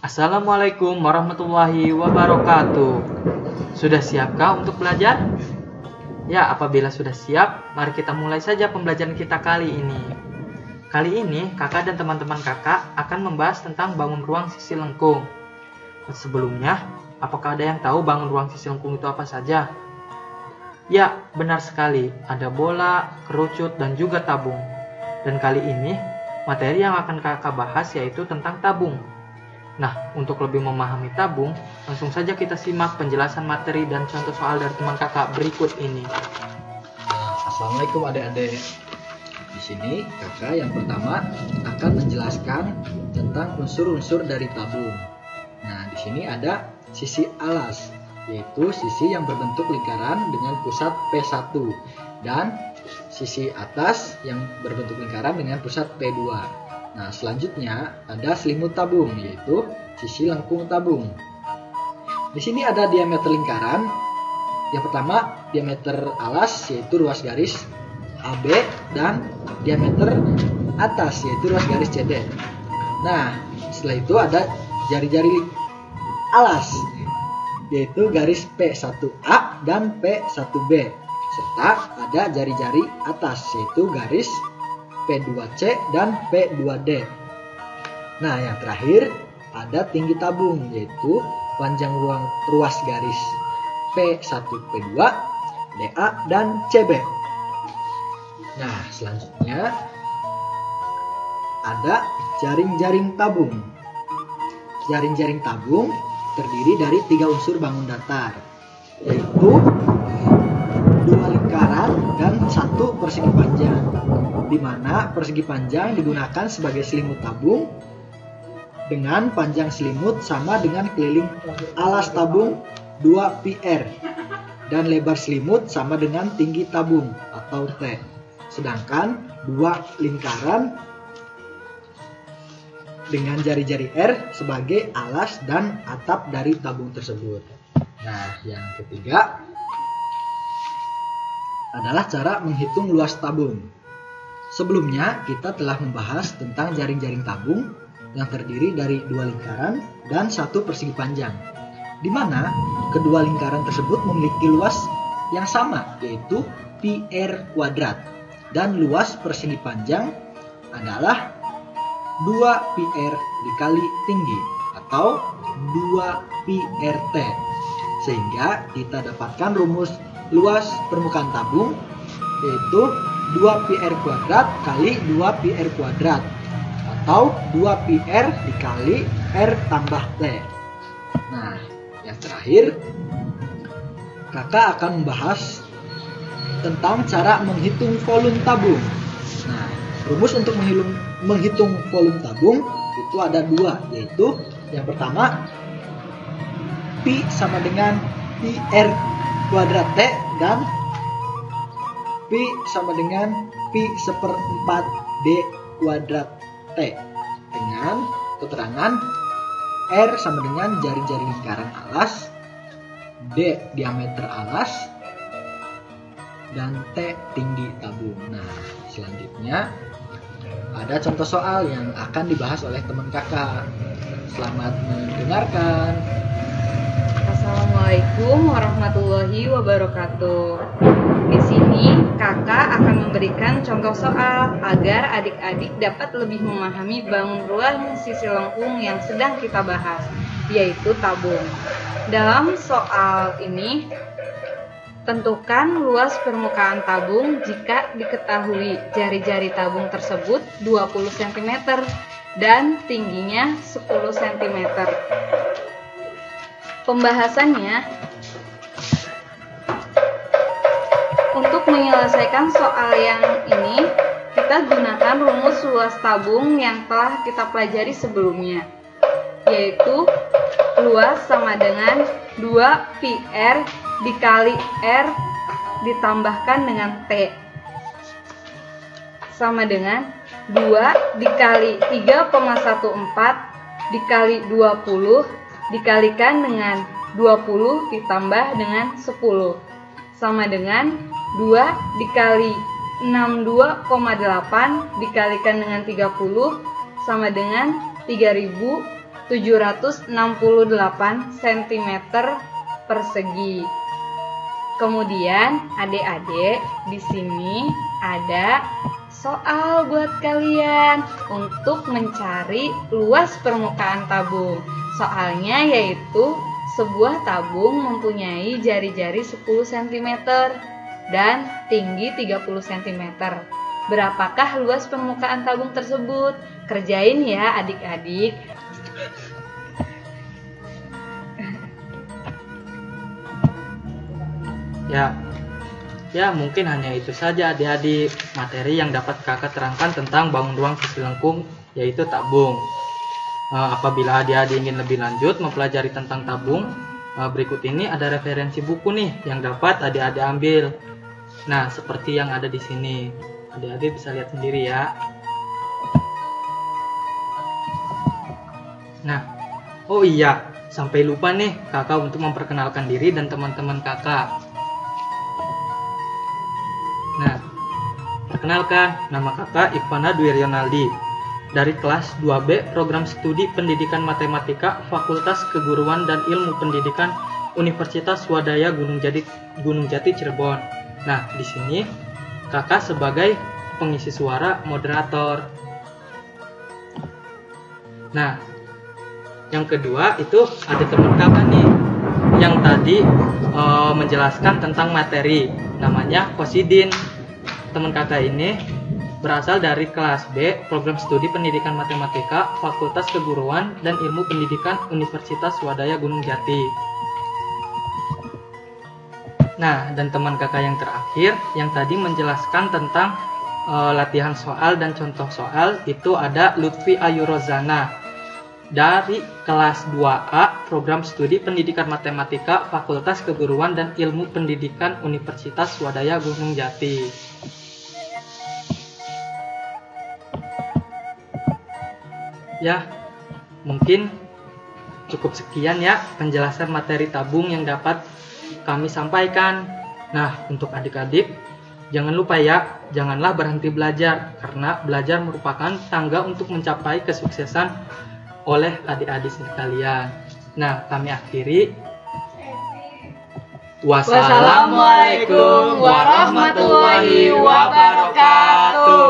Assalamualaikum warahmatullahi wabarakatuh. Sudah siapkah untuk belajar? Ya, apabila sudah siap, mari kita mulai saja pembelajaran kita kali ini. Kali ini, kakak dan teman-teman kakak akan membahas tentang bangun ruang sisi lengkung. Sebelumnya, apakah ada yang tahu bangun ruang sisi lengkung itu apa saja? Ya, benar sekali. Ada bola, kerucut, dan juga tabung. Dan kali ini, materi yang akan kakak bahas yaitu tentang tabung. Nah, untuk lebih memahami tabung, langsung saja kita simak penjelasan materi dan contoh soal dari teman kakak berikut ini. Assalamualaikum adik-adik. Di sini kakak yang pertama akan menjelaskan tentang unsur-unsur dari tabung. Nah, di sini ada sisi alas, yaitu sisi yang berbentuk lingkaran dengan pusat P1 dan sisi atas yang berbentuk lingkaran dengan pusat P2. Nah, selanjutnya ada selimut tabung, yaitu sisi lengkung tabung. Di sini ada diameter lingkaran. Yang pertama, diameter alas, yaitu ruas garis AB, dan diameter atas, yaitu ruas garis CD. Nah, setelah itu ada jari-jari alas, yaitu garis P1A dan P1B, serta ada jari-jari atas, yaitu garis P2C dan P2D. Nah, yang terakhir ada tinggi tabung, yaitu panjang ruas garis P1, P2, DA, dan CB. Nah, selanjutnya ada jaring-jaring tabung. Jaring-jaring tabung terdiri dari 3 unsur bangun datar, yaitu 2 lingkaran dan 1 persegi panjang, di mana persegi panjang digunakan sebagai selimut tabung dengan panjang selimut sama dengan keliling alas tabung 2 PR dan lebar selimut sama dengan tinggi tabung atau T. Sedangkan 2 lingkaran dengan jari-jari R sebagai alas dan atap dari tabung tersebut. Nah, yang ketiga adalah cara menghitung luas tabung. Sebelumnya kita telah membahas tentang jaring-jaring tabung yang terdiri dari 2 lingkaran dan 1 persegi panjang, di mana kedua lingkaran tersebut memiliki luas yang sama, yaitu PR kuadrat, dan luas persegi panjang adalah 2 PR dikali tinggi atau 2 PRT, sehingga kita dapatkan rumus luas permukaan tabung, yaitu 2 PR kuadrat kali 2 PR kuadrat atau 2 PR dikali R tambah T. Nah, yang terakhir kakak akan membahas tentang cara menghitung volume tabung. Nah, rumus untuk menghitung volume tabung itu ada 2, yaitu yang pertama P sama dengan PR kuadrat T, dan P sama dengan P seperempat D kuadrat T, dengan keterangan R sama dengan jari-jari lingkaran alas, D diameter alas, dan T tinggi tabung. Nah, selanjutnya ada contoh soal yang akan dibahas oleh teman kakak. Selamat mendengarkan. Assalamualaikum warahmatullahi wabarakatuh. Di sini kakak akan memberikan contoh soal agar adik-adik dapat lebih memahami bangun ruang sisi lengkung yang sedang kita bahas, yaitu tabung. Dalam soal ini, tentukan luas permukaan tabung jika diketahui jari-jari tabung tersebut 20 cm dan tingginya 10 cm. Pembahasannya, untuk menyelesaikan soal yang ini, kita gunakan rumus luas tabung yang telah kita pelajari sebelumnya, yaitu luas sama dengan 2 PR dikali R ditambahkan dengan T sama dengan 2 dikali 3,14 dikali 20 dikalikan dengan 20 ditambah dengan 10 sama dengan 2 dikali 62,8 dikalikan dengan 30 sama dengan 3000 768 cm persegi. Kemudian adik-adik di sini ada soal buat kalian untuk mencari luas permukaan tabung. Soalnya yaitu sebuah tabung mempunyai jari-jari 10 cm dan tinggi 30 cm. Berapakah luas permukaan tabung tersebut? Kerjain ya adik-adik. Ya, mungkin hanya itu saja adik-adik materi yang dapat kakak terangkan tentang bangun ruang sisi lengkung, yaitu tabung. Apabila adik-adik ingin lebih lanjut mempelajari tentang tabung, berikut ini ada referensi buku nih yang dapat adik-adik ambil. Nah, seperti yang ada di sini. Adik-adik bisa lihat sendiri ya. Nah, oh iya, sampai lupa nih kakak untuk memperkenalkan diri dan teman-teman kakak. Nah, perkenalkan, nama kakak Ivana Dwi Rionaldi dari kelas 2B Program Studi Pendidikan Matematika Fakultas Keguruan dan Ilmu Pendidikan Universitas Swadaya Gunung Jati Cirebon. Nah, di sini kakak sebagai pengisi suara moderator. Nah, yang kedua itu ada teman kakak nih yang tadi menjelaskan tentang materi, namanya Kosidin. Teman kakak ini berasal dari kelas B Program Studi Pendidikan Matematika Fakultas Keguruan dan Ilmu Pendidikan Universitas Swadaya Gunung Jati. Nah, dan teman kakak yang terakhir yang tadi menjelaskan tentang latihan soal dan contoh soal itu ada Lutfi Ayu Rozana dari kelas 2A Program Studi Pendidikan Matematika Fakultas Keguruan dan Ilmu Pendidikan Universitas Swadaya Gunung Jati. Ya, mungkin cukup sekian ya penjelasan materi tabung yang dapat kami sampaikan. Nah, untuk adik-adik, jangan lupa ya, janganlah berhenti belajar, karena belajar merupakan tangga untuk mencapai kesuksesan oleh adik-adik sekalian. Nah, kami akhiri. Wassalamualaikum warahmatullahi wabarakatuh.